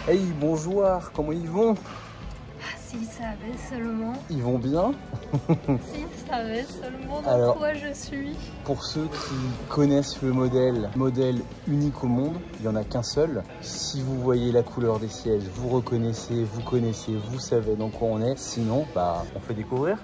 Hey, bonjour, comment ils vont? S'ils savaient seulement. Ils vont bien? S'ils savaient seulement dans quoi je suis. Pour ceux qui connaissent le modèle unique au monde, il n'y en a qu'un seul. Si vous voyez la couleur des sièges, vous reconnaissez, vous connaissez, vous savez dans quoi on est. Sinon, bah, on fait découvrir.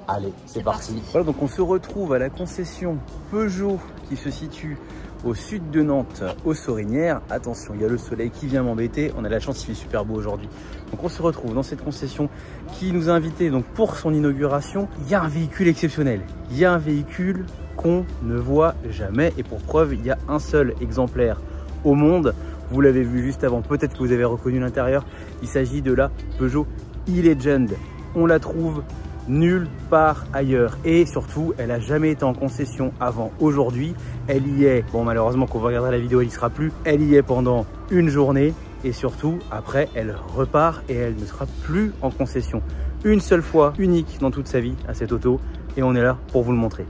Allez, c'est parti. Voilà, donc on se retrouve à la concession Peugeot qui se situe au sud de Nantes, aux Sorinières. Attention, il y a le soleil qui vient m'embêter. On a la chance, il fait super beau aujourd'hui. Donc on se retrouve dans cette concession qui nous a invités donc pour son inauguration. Il y a un véhicule exceptionnel. Il y a un véhicule qu'on ne voit jamais. Et pour preuve, il y a un seul exemplaire au monde. Vous l'avez vu juste avant. Peut-être que vous avez reconnu l'intérieur. Il s'agit de la Peugeot e-Legend. On la trouve nulle part ailleurs et surtout elle a jamais été en concession avant aujourd'hui. Elle y est, bon malheureusement quand vous regarderez la vidéo elle y sera plus, elle y est pendant une journée et surtout après elle repart et elle ne sera plus en concession. Une seule fois, unique dans toute sa vie à cette auto et on est là pour vous le montrer.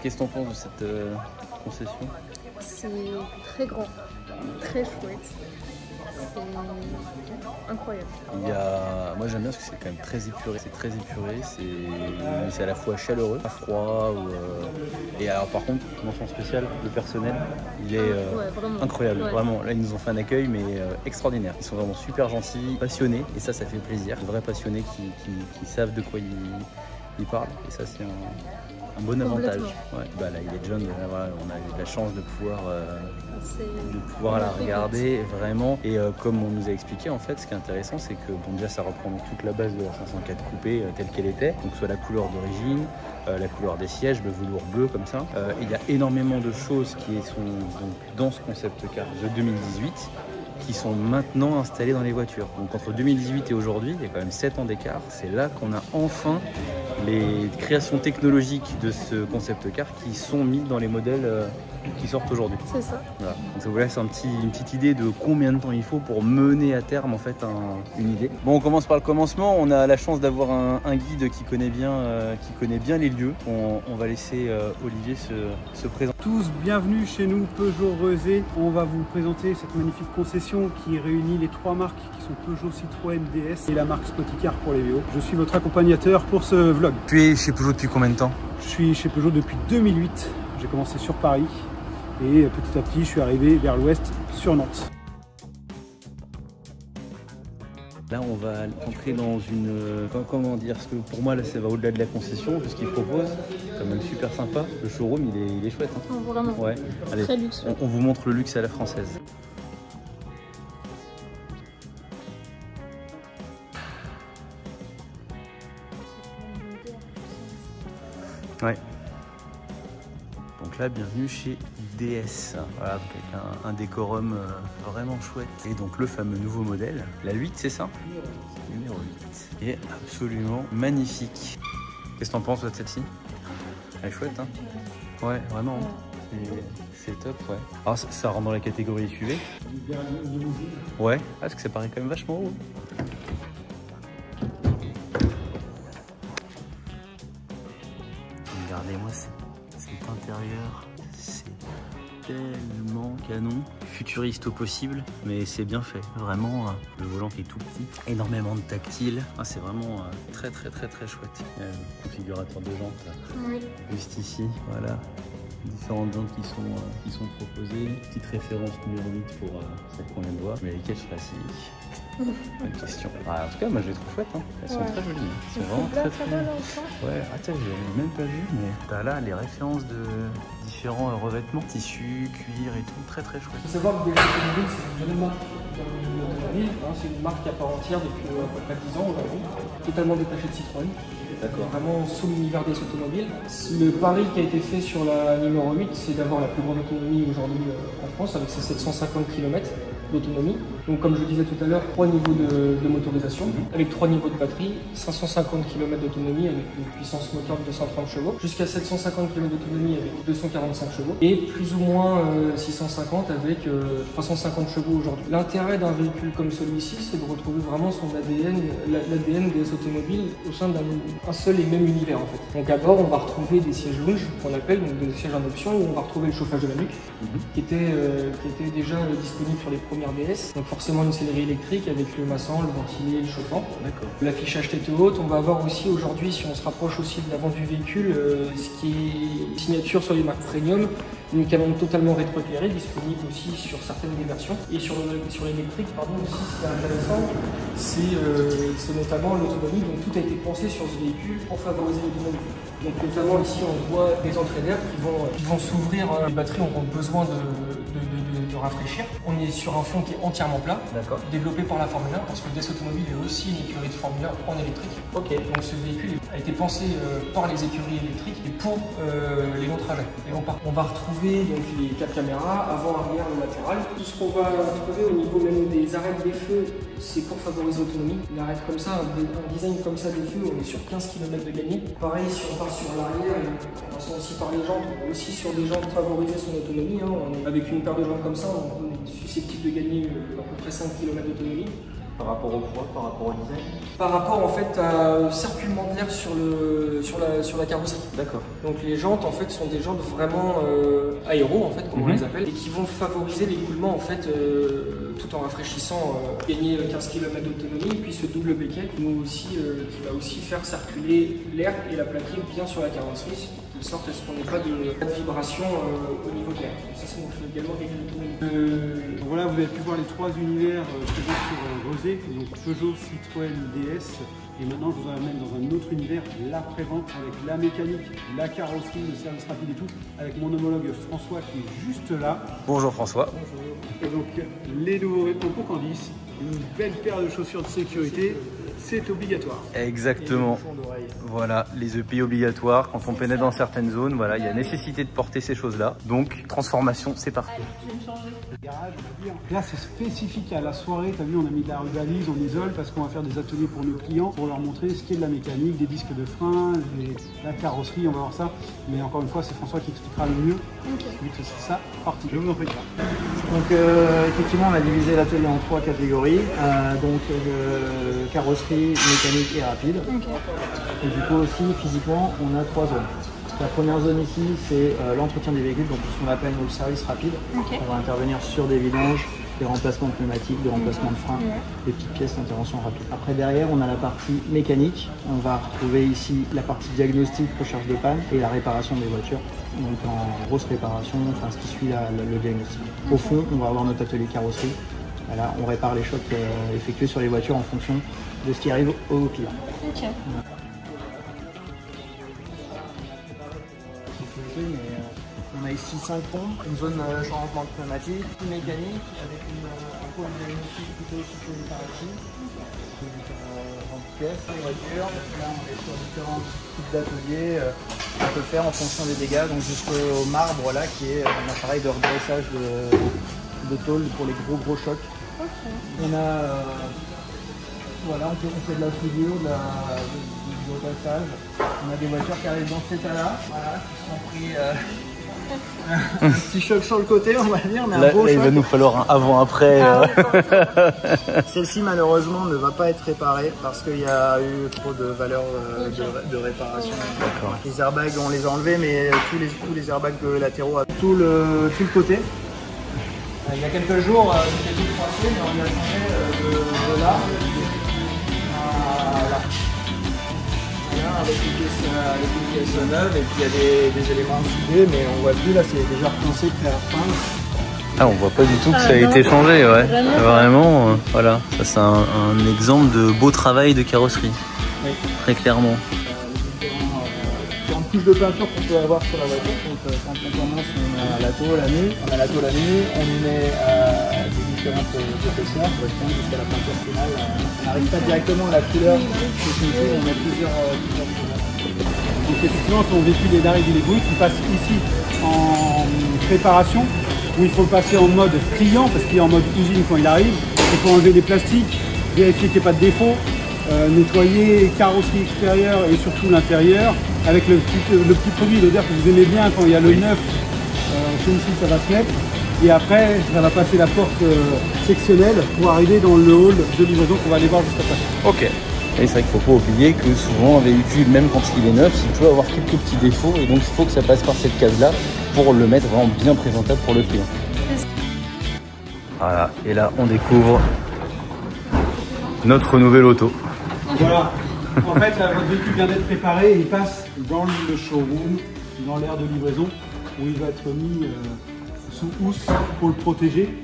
Qu'est-ce que tu en penses de cette concession? C'est très grand, très chouette, c'est incroyable. Moi j'aime bien parce que c'est quand même très épuré, c'est à la fois chaleureux, pas froid. Et alors par contre, mention spéciale, le personnel, il est incroyable, vraiment. Là ils nous ont fait un accueil mais extraordinaire. Ils sont vraiment super gentils, passionnés et ça fait plaisir. Des vrais passionnés qui savent de quoi ils parlent et ça c'est un bon avantage. Ouais, bah là, il est jeune, voilà, on a eu la chance de pouvoir la regarder vraiment. Et comme on nous a expliqué, en fait, ce qui est intéressant, c'est que bon, déjà ça reprend toute la base de la 504 coupé telle qu'elle était, donc soit la couleur d'origine, la couleur des sièges, le velours bleu comme ça. Il y a énormément de choses qui sont donc, dans ce concept car de 2018 qui sont maintenant installées dans les voitures. Donc entre 2018 et aujourd'hui, il y a quand même 7 ans d'écart. C'est là qu'on a enfin les créations technologiques de ce concept car qui sont mises dans les modèles qui sortent aujourd'hui. C'est ça. Voilà. Donc ça vous laisse une petite idée de combien de temps il faut pour mener à terme en fait une idée. Bon, on commence par le commencement. On a la chance d'avoir un guide qui connaît bien les lieux. On va laisser Olivier se présenter. Tous bienvenue chez nous Peugeot Rezé. On va vous présenter cette magnifique concession qui réunit les 3 marques qui sont Peugeot, Citroën, DS et la marque Spoticar pour les VO. Je suis votre accompagnateur pour ce vlog. Tu es chez Peugeot depuis combien de temps? Je suis chez Peugeot depuis 2008. J'ai commencé sur Paris et petit à petit je suis arrivé vers l'ouest sur Nantes. Là, on va entrer dans une... comment dire? Parce que pour moi, là, ça va au-delà de la concession, ce qu'ils proposent. C'est quand même super sympa. Le showroom, il est chouette. Hein. Oh, vraiment. Ouais. Allez, très luxueux. On vous montre le luxe à la française. Ouais. Donc là, bienvenue chez DS. Voilà, donc avec un décorum vraiment chouette. Et donc le fameux nouveau modèle, la 8, c'est ça? Numéro 8. Et absolument magnifique. Qu'est-ce que t'en penses de celle-ci? Elle est chouette, hein? Ouais, vraiment. C'est top, ouais. Alors ça rentre dans la catégorie SUV. Ouais, parce que ça paraît quand même vachement haut. Regardez-moi cet intérieur, c'est tellement canon, futuriste au possible, mais c'est bien fait. Vraiment, le volant qui est tout petit, énormément de tactile. Ah, c'est vraiment très chouette. Il y a le configurateur de jantes juste ici, voilà. Différentes jantes qui sont proposées. Petite référence numéro 8 pour celle qu'on vient de voir. Mais lesquelles choisir? Bonne question. Ah, en tout cas, moi je les trouve chouettes. Hein. Elles sont très jolies. Hein. C'est vraiment très jolies. Ouais, attends, j'ai même pas vu, mais t'as là les références de différents revêtements, tissu, cuir et tout. Très chouette. Il faut savoir que Automobile, c'est une jeune marque d'automobile. C'est une marque à part entière depuis à peu près 10 ans aujourd'hui. Totalement détachée de Citroën. D'accord. Vraiment sous l'univers des automobiles. Le pari qui a été fait sur la numéro 8, c'est d'avoir la plus grande autonomie aujourd'hui en France avec ses 750 km d'autonomie. Donc comme je le disais tout à l'heure, 3 niveaux de motorisation, avec 3 niveaux de batterie, 550 km d'autonomie avec une puissance moteur de 230 chevaux, jusqu'à 750 km d'autonomie avec 245 chevaux, et plus ou moins 650 avec 350 chevaux aujourd'hui. L'intérêt d'un véhicule comme celui-ci, c'est de retrouver vraiment son ADN, l'ADN des automobiles au sein d'un seul et même univers en fait. Donc d'abord, on va retrouver des sièges lounge, qu'on appelle, donc des sièges en option, où on va retrouver le chauffage de la nuque, qui était déjà disponible sur les premières DS. Donc forcément une sellerie électrique avec le massant, le ventilé, le chauffant. L'affichage tête haute. On va avoir aussi aujourd'hui, si on se rapproche aussi de l'avant du véhicule, ce qui est signature sur les marques premium, une cabine totalement rétroéclairée, disponible aussi sur certaines des versions. Et sur l'électrique, pardon, aussi ce qui est intéressant, c'est notamment l'autonomie. Donc tout a été pensé sur ce véhicule pour favoriser l'autonomie. Donc notamment ici on voit des entrées d'air qui vont s'ouvrir. Les batteries auront besoin de rafraîchir. On est sur un fond qui est entièrement plat, développé par la Formule 1, parce que DS Automobile est aussi une écurie de Formule 1 en électrique. Donc ce véhicule a été pensé par les écuries électriques et pour les longs trajets. Et on va retrouver donc, les 4 caméras, avant, arrière et latéral. Tout ce qu'on va trouver au niveau même des arêtes des feux, c'est pour favoriser l'autonomie. Une arête comme ça, un design comme ça des feux, on est sur 15 km de gagné. Pareil, si on part sur l'arrière, on passe aussi par les jambes, on est aussi sur des jambes favoriser son autonomie. Avec une paire de jambes comme ça, on est susceptible de gagner à peu près 5 km d'autonomie. Par rapport au poids, par rapport au design? Par rapport en fait au circulement de l'air sur la carrosserie. D'accord. Donc les jantes en fait sont des jantes vraiment aéro en fait, comme on les appelle, et qui vont favoriser l'écoulement en fait tout en rafraîchissant, gagner 15 km d'autonomie, puis ce double becquet qui va aussi faire circuler l'air et la plaquer bien sur la carrosserie, de sorte à ce qu'on n'ait pas de vibration au niveau de l'air. Ça nous fait également gagner l'autonomie. Voilà, vous avez pu voir les 3 univers présents sur Rosé, donc Peugeot, Citroën, DS. Et maintenant, je vous emmène dans un autre univers, l'après-vente, avec la mécanique, la carrosserie, le service rapide et tout, avec mon homologue François qui est juste là. Bonjour François. Bonjour. Et donc, les nouveaux vêtements pour Candice, une belle paire de chaussures de sécurité, c'est obligatoire. Exactement. Voilà, les EPI obligatoires. Quand on pénètre dans certaines zones, voilà, il y a nécessité de porter ces choses-là. Donc, transformation, c'est parti. Je vais me changer. Là, c'est spécifique à la soirée. Tu as vu, on a mis de la balise, on isole parce qu'on va faire des ateliers pour nos clients pour leur montrer ce qu'est de la mécanique, des disques de frein, la carrosserie, on va voir ça. Mais encore une fois, c'est François qui expliquera le mieux. Vu que c'est ça, parti. Je vous en prie. Donc, effectivement, on a divisé l'atelier en 3 catégories. Carrosserie, mécanique et rapide. Et du coup aussi, physiquement, on a 3 zones. La première zone ici, c'est l'entretien des véhicules, donc ce qu'on appelle le service rapide. On va intervenir sur des vidanges, des remplacements de pneumatiques, des remplacements de freins, des petites pièces d'intervention rapide. Après derrière, on a la partie mécanique. On va retrouver ici la partie diagnostic, recherche de panne et la réparation des voitures. Donc en grosse réparation, enfin ce qui suit le diagnostic. Au fond, on va avoir notre atelier carrosserie. Là, on répare les chocs effectués sur les voitures en fonction de ce qui arrive au client. On a ici 5 pompes, une zone changement de pneumatique, une mécanique avec un pôle diagnostic plutôt situé par ici. En pièces, les voitures. Là, on est sur différents types d'ateliers qu'on peut faire en fonction des dégâts, donc jusqu'au marbre là qui est un appareil de redressage de tôle pour les gros chocs. On a voilà, on fait de la soudure, du repassage. On a des voitures qui arrivent dans cet état-là, voilà, qui sont pris un petit choc sur le côté, on va dire. Mais là, il va nous falloir un avant-après. Celle-ci, malheureusement, ne va pas être réparée parce qu'il y a eu trop de valeur de réparation. Les airbags, on les a enlevés, mais tous les airbags latéraux, tout le côté. Il y a quelques jours, c'était tout froissé, mais on lui a changé de là à là. Voilà, avec une pièce neuve, et puis il y a des éléments soudés, mais on voit plus, là c'est déjà repensé, prêt à repeindre. Ah, on voit pas du tout que ça a été changé, ouais. Vraiment, voilà. Ça c'est un exemple de beau travail de carrosserie. Oui. Très clairement. Différentes couches de peinture qu'on peut avoir sur la voiture. Donc quand on commence, on a la tôle à nu, on y met des différentes épaisseurs pour répondre jusqu'à la peinture finale. On n'arrive pas directement à la couleur définitive, on a plusieurs couleurs. Donc effectivement, ton véhicule est d'arrivée des bouts, il passe ici en préparation, où il faut le passer en mode client, parce qu'il est en mode usine quand il arrive. il faut enlever les plastiques, vérifier qu'il n'y ait pas de défaut, nettoyer carrosserie extérieure et surtout l'intérieur avec le petit produit, l'odeur que vous aimez bien quand il y a le neuf. Celui-ci, ça va se mettre. Et après, ça va passer la porte sectionnelle pour arriver dans le hall de livraison qu'on va aller voir juste après. Ok. Et c'est vrai qu'il ne faut pas oublier que souvent un véhicule, même quand il est neuf, il peut avoir quelques petits défauts et donc il faut que ça passe par cette case-là pour le mettre vraiment bien présentable pour le client. Voilà, et là on découvre notre nouvelle auto. Voilà, en fait là, votre véhicule vient d'être préparé et il passe dans le showroom, dans l'aire de livraison où il va être mis sous housse pour le protéger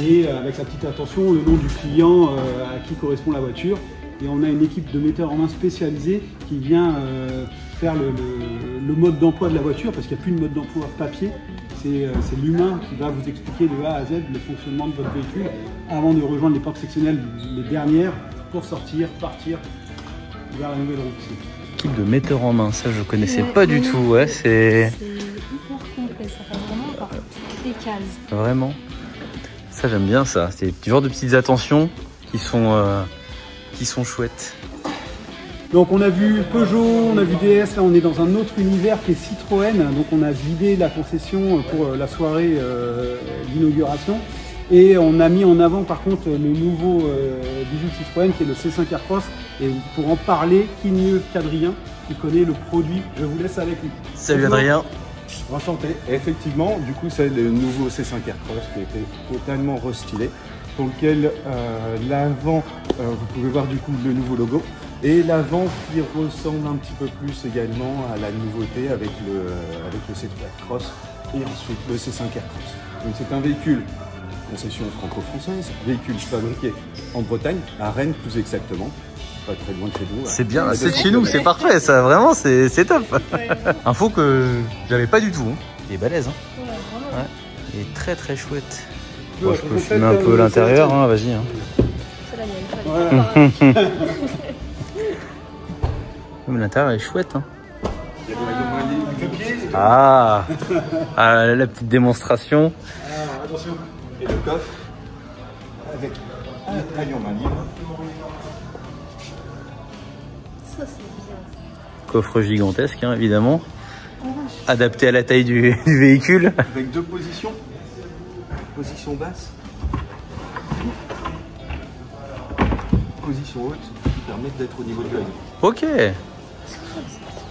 et avec la petite attention, le nom du client à qui correspond la voiture. Et on a une équipe de metteurs en main spécialisés qui vient faire le mode d'emploi de la voiture parce qu'il n'y a plus de mode d'emploi papier. C'est l'humain qui va vous expliquer de A à Z le fonctionnement de votre véhicule avant de rejoindre les portes sectionnelles, les dernières, pour sortir, partir vers la nouvelle route. Équipe de metteurs en main, ça je connaissais pas du tout. Ouais, c'est hyper complet, ça passe vraiment par toutes les cases. Vraiment. Ça j'aime bien ça. C'est du genre de petites attentions qui sont chouettes. Donc on a vu Peugeot, on a vu DS, là on est dans un autre univers qui est Citroën. Donc on a vidé la concession pour la soirée d'inauguration. Et on a mis en avant par contre le nouveau bijou de Citroën qui est le C5 Aircross. Et pour en parler, qui mieux qu'Adrien qui connaît le produit. Je vous laisse avec lui. Salut Adrien. Enchanté. Et effectivement, du coup c'est le nouveau C5 Aircross qui a été totalement restylé. Pour lequel l'avant, vous pouvez voir du coup le nouveau logo. Et l'avant qui ressemble un petit peu plus également à la nouveauté avec le C3 Aircross et ensuite le C5 Aircross. Donc c'est un véhicule concession franco-française, véhicule fabriqué en Bretagne, à Rennes plus exactement, pas très loin de chez nous. C'est bien, c'est de chez nous, c'est parfait ça, vraiment c'est top. Info que j'avais pas du tout. Il est balèze, hein. Ouais, il est très très chouette. Bon, je peux filmer un peu l'intérieur, hein, vas-y. Hein. C'est la mienne. Voilà. L'intérieur est chouette. Hein. Ah, la petite démonstration. Ah, attention. Et le coffre avec un taillon main libre. Ça c'est bien. Coffre gigantesque, hein, évidemment. Adapté à la taille du véhicule. Avec deux positions. Position basse. Position haute qui permettent d'être au niveau de l'œil. Ok.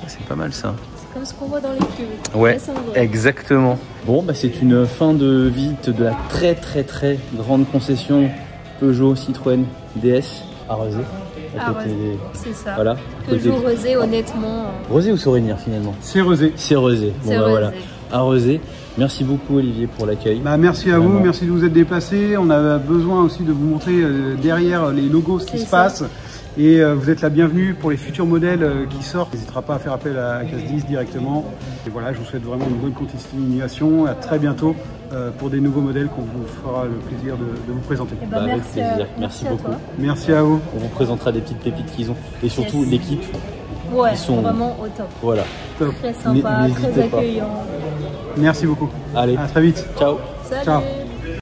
C'est pas mal ça. C'est comme ce qu'on voit dans les pubs. Ouais, exactement. Bon, bah c'est une fin de visite de la très grande concession Peugeot Citroën DS à Rezé. C'est ça. Voilà. Peugeot Rezé, honnêtement. Rezé ou Sorénier finalement? C'est Rezé. C'est Rezé. Bon bah voilà. À Rezé. Merci beaucoup Olivier pour l'accueil. Bah, merci à vous, merci de vous être déplacés. On a besoin aussi de vous montrer derrière les logos ce qui se passe. Et vous êtes la bienvenue pour les futurs modèles qui sortent. N'hésitera pas à faire appel à CAS10 directement. Et voilà, je vous souhaite vraiment une bonne continuation. À très bientôt pour des nouveaux modèles qu'on vous fera le plaisir de vous présenter. Bah, avec plaisir. Merci beaucoup. Merci à vous. On vous présentera des petites pépites qu'ils ont. Et surtout l'équipe. Ouais, ils sont vraiment au top. Voilà. Top. Très sympa, très accueillant. Merci beaucoup. Allez, à très vite. Ciao. Salut. Ciao.